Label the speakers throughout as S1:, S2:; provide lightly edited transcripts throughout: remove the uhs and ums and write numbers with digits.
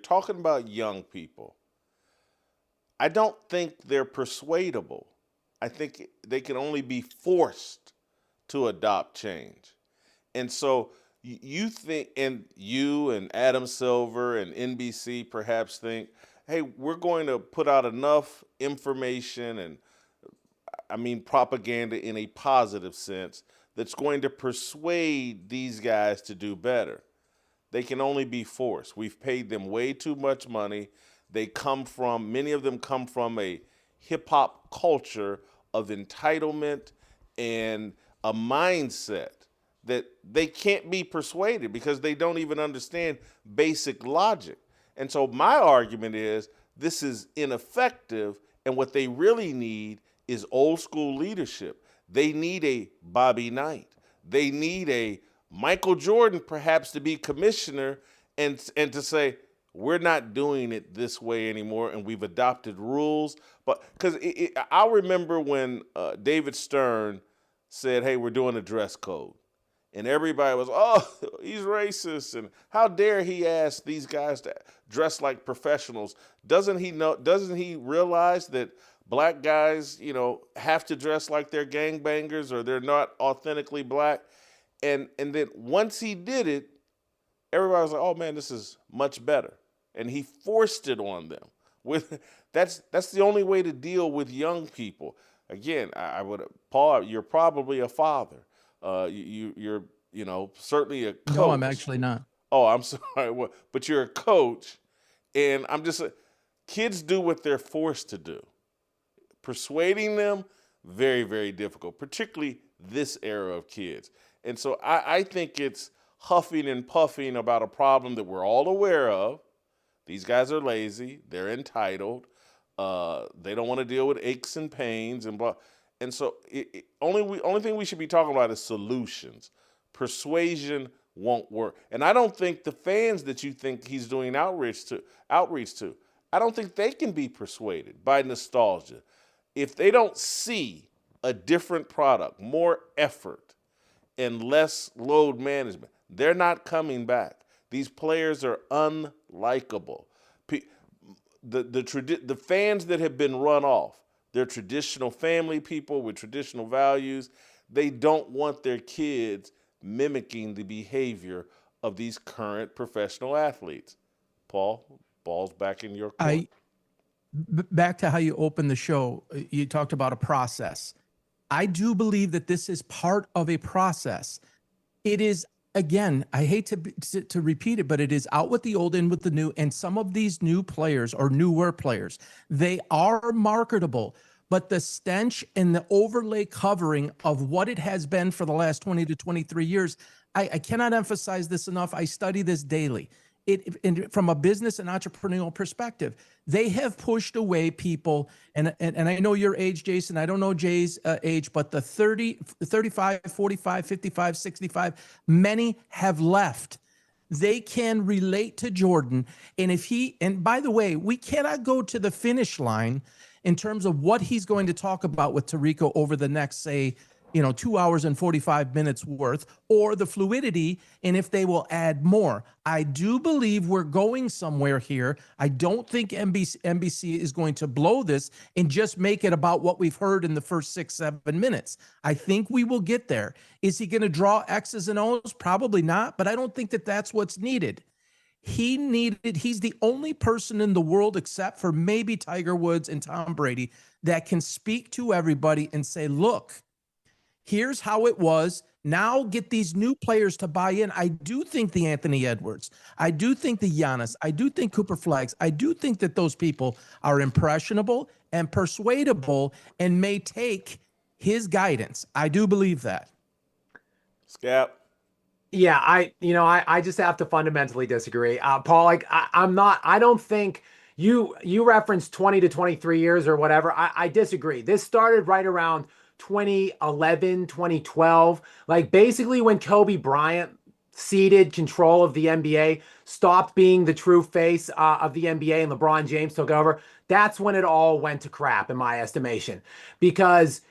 S1: talking about young people. I don't think they're persuadable. I think they can only be forced to adopt change. And so you think, and you and Adam Silver and NBC perhaps think, hey, we're going to put out enough information and I mean propaganda in a positive sense that's going to persuade these guys to do better. They can only be forced. We've paid them way too much money. Many of them come from a hip hop culture of entitlement and a mindset that they can't be persuaded because they don't even understand basic logic. And so my argument is this is ineffective, and what they really need is old school leadership. They need a Bobby Knight. They need a Michael Jordan perhaps to be commissioner and to say, we're not doing it this way anymore, and we've adopted rules. But because I remember when David Stern said, hey, we're doing a dress code. And everybody was, oh, he's racist, and how dare he ask these guys to dress like professionals? Doesn't he realize that black guys, have to dress like they're gangbangers or they're not authentically black? And then once he did it, everybody was like, oh man, this is much better. And he forced it on them. That's the only way to deal with young people. Again, Paul, you're probably a father. You're certainly a coach.
S2: No, I'm actually not.
S1: Oh, I'm sorry. But you're a coach, and kids do what they're forced to do. Persuading them, very, very difficult, particularly this era of kids. And so I think it's huffing and puffing about a problem that we're all aware of. These guys are lazy. They're entitled. They don't want to deal with aches and pains and blah. And so only thing we should be talking about is solutions. Persuasion won't work. And I don't think the fans that you think he's doing outreach to, I don't think they can be persuaded by nostalgia. If they don't see a different product, more effort, and less load management, they're not coming back. These players are unlikable. The fans that have been run off, they're traditional family people with traditional values. They don't want their kids mimicking the behavior of these current professional athletes. Paul, ball's back in your court.
S2: Back to how you opened the show, you talked about a process. I do believe that this is part of a process. It is, again, I hate to repeat it, but it is out with the old, in with the new. And some of these new players or newer players, they are marketable, but the stench and the overlay covering of what it has been for the last 20 to 23 years, I cannot emphasize this enough. I study this daily. From a business and entrepreneurial perspective, they have pushed away people, and I know your age, Jason, I don't know Jay's age, but the 30, 35, 45, 55, 65, many have left. They can relate to Jordan. And by the way, we cannot go to the finish line in terms of what he's going to talk about with Tarico over the next, say, 2 hours and 45 minutes worth, or the fluidity, and if they will add more. I do believe we're going somewhere here. I don't think NBC is going to blow this and just make it about what we've heard in the first 6-7 minutes. I think we will get there. Is he going to draw X's and O's? Probably not, but I don't think that that's what's needed. He's the only person in the world, except for maybe Tiger Woods and Tom Brady, that can speak to everybody and say, look, here's how it was. Now get these new players to buy in. I do think the Anthony Edwards, I do think the Giannis, I do think Cooper Flags, I do think that those people are impressionable and persuadable and may take his guidance. I do believe that.
S1: Scap.
S3: Yeah, I just have to fundamentally disagree. Paul, I don't think you referenced 20 to 23 years or whatever. I disagree. This started right around 2011, 2012, like basically when Kobe Bryant ceded control of the NBA, stopped being the true face of the NBA, and LeBron James took over. That's when it all went to crap, in my estimation, because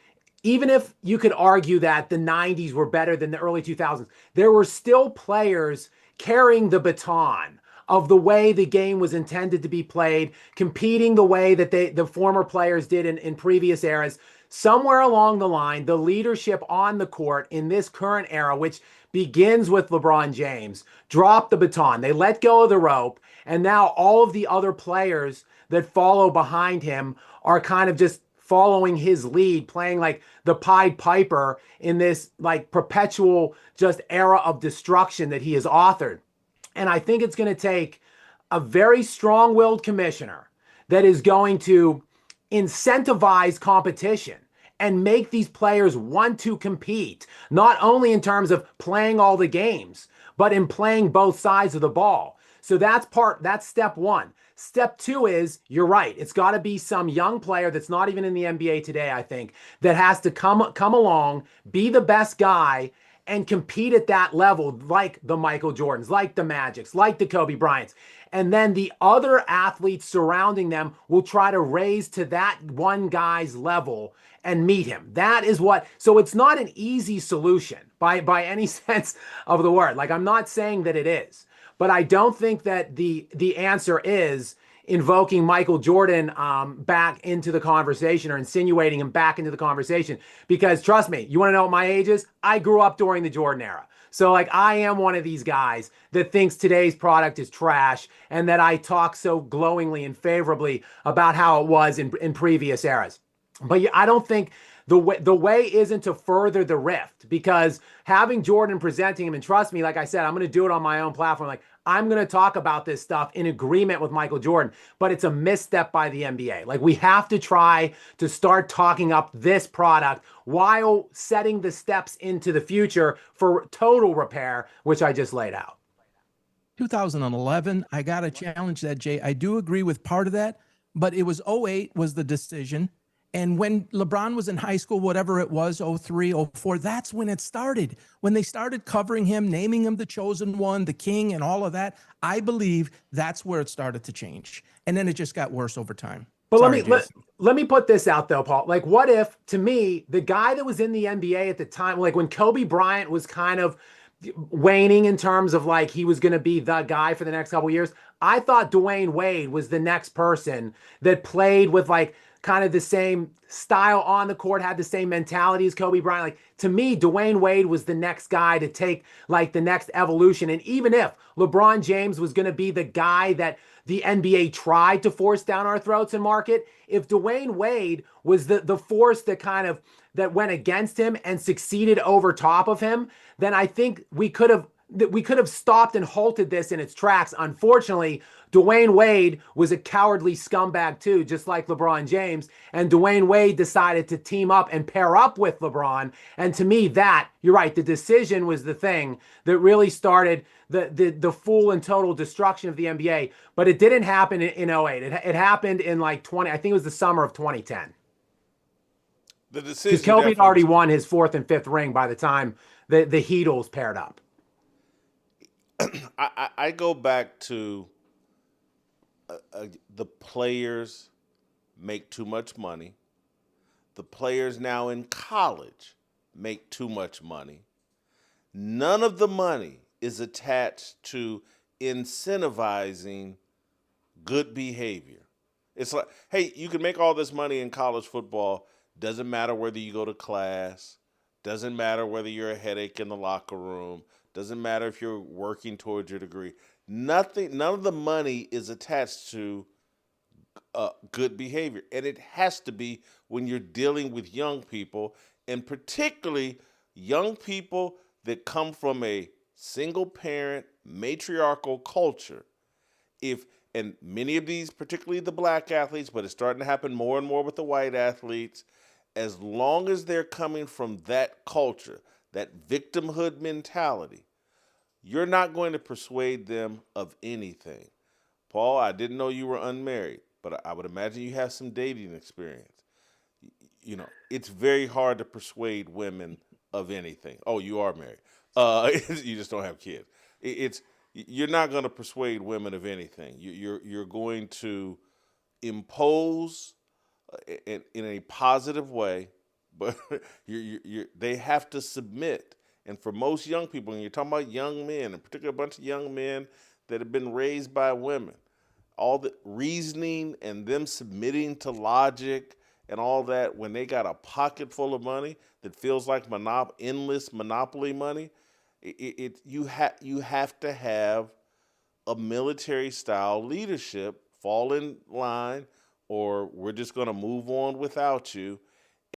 S3: even if you could argue that the 90s were better than the early 2000s, there were still players carrying the baton of the way the game was intended to be played, competing the way that the former players did in previous eras. Somewhere along the line, the leadership on the court in this current era, which begins with LeBron James, dropped the baton. They let go of the rope, and now all of the other players that follow behind him are kind of just following his lead, playing like the Pied Piper in this like perpetual just era of destruction that he has authored. And I think it's going to take a very strong-willed commissioner that is going to incentivize competition and make these players want to compete, not only in terms of playing all the games, but in playing both sides of the ball. So that's step one. Step two is, you're right, it's got to be some young player that's not even in the NBA today, I think, that has to come along, be the best guy, and compete at that level, like the Michael Jordans, like the Magics, like the Kobe Bryants. And then the other athletes surrounding them will try to raise to that one guy's level and meet him. That is what, so it's not an easy solution by any sense of the word. Like, I'm not saying that it is, but I don't think that the answer is invoking Michael Jordan back into the conversation or insinuating him back into the conversation. Because trust me, you want to know what my age is? I grew up during the Jordan era. So like, I am one of these guys that thinks today's product is trash and that I talk so glowingly and favorably about how it was in previous eras. But I don't think the way isn't to further the rift, because having Jordan presenting him, and trust me, like I said, I'm going to do it on my own platform. Like, I'm going to talk about this stuff in agreement with Michael Jordan, but it's a misstep by the NBA. Like, we have to try to start talking up this product while setting the steps into the future for total repair, which I just laid out.
S2: 2011, I got to challenge that, Jay. I do agree with part of that, but it was 08 was the decision. And when LeBron was in high school, whatever it was, 03, 04, that's when it started. When they started covering him, naming him the chosen one, the king, and all of that, I believe that's where it started to change. And then it just got worse over time.
S3: But
S2: Sorry,
S3: let me put this out though, Paul. Like, what if, to me, the guy that was in the NBA at the time, like when Kobe Bryant was kind of waning in terms of like he was going to be the guy for the next couple of years, I thought Dwayne Wade was the next person that played with like kind of the same style on the court, had the same mentality as Kobe Bryant. Like, to me, Dwayne Wade was the next guy to take like the next evolution. And even if LeBron James was going to be the guy that the NBA tried to force down our throats and market, if Dwayne Wade was the force that kind of that went against him and succeeded over top of him, then I think we could have stopped and halted this in its tracks. Unfortunately, Dwayne Wade was a cowardly scumbag too, just like LeBron James. And Dwayne Wade decided to team up and pair up with LeBron. And to me, you're right, the decision was the thing that really started the full and total destruction of the NBA. But it didn't happen in 08. It happened in like I think it was the summer of 2010.
S1: The decision,
S3: because Kobe had already won his fourth and fifth ring by the time the Heatles paired up.
S1: I go back to the players make too much money. The players now in college make too much money. None of the money is attached to incentivizing good behavior. It's like, hey, you can make all this money in college football. Doesn't matter whether you go to class. Doesn't matter whether you're a headache in the locker room. Doesn't matter if you're working towards your degree. None of the money is attached to good behavior. And it has to be when you're dealing with young people, and particularly young people that come from a single parent, matriarchal culture. And many of these, particularly the black athletes, but it's starting to happen more and more with the white athletes, as long as they're coming from that culture, that victimhood mentality, you're not going to persuade them of anything. Paul, I didn't know you were unmarried, but I would imagine you have some dating experience. You know, it's very hard to persuade women of anything. Oh, you are married. You just don't have kids. You're not going to persuade women of anything. You're going to impose in a positive way, but they have to submit. And for most young people, when you're talking about young men, and particularly a bunch of young men that have been raised by women, all the reasoning and them submitting to logic and all that, when they got a pocket full of money that feels like endless monopoly money, you have to have a military style leadership, fall in line, or we're just going to move on without you.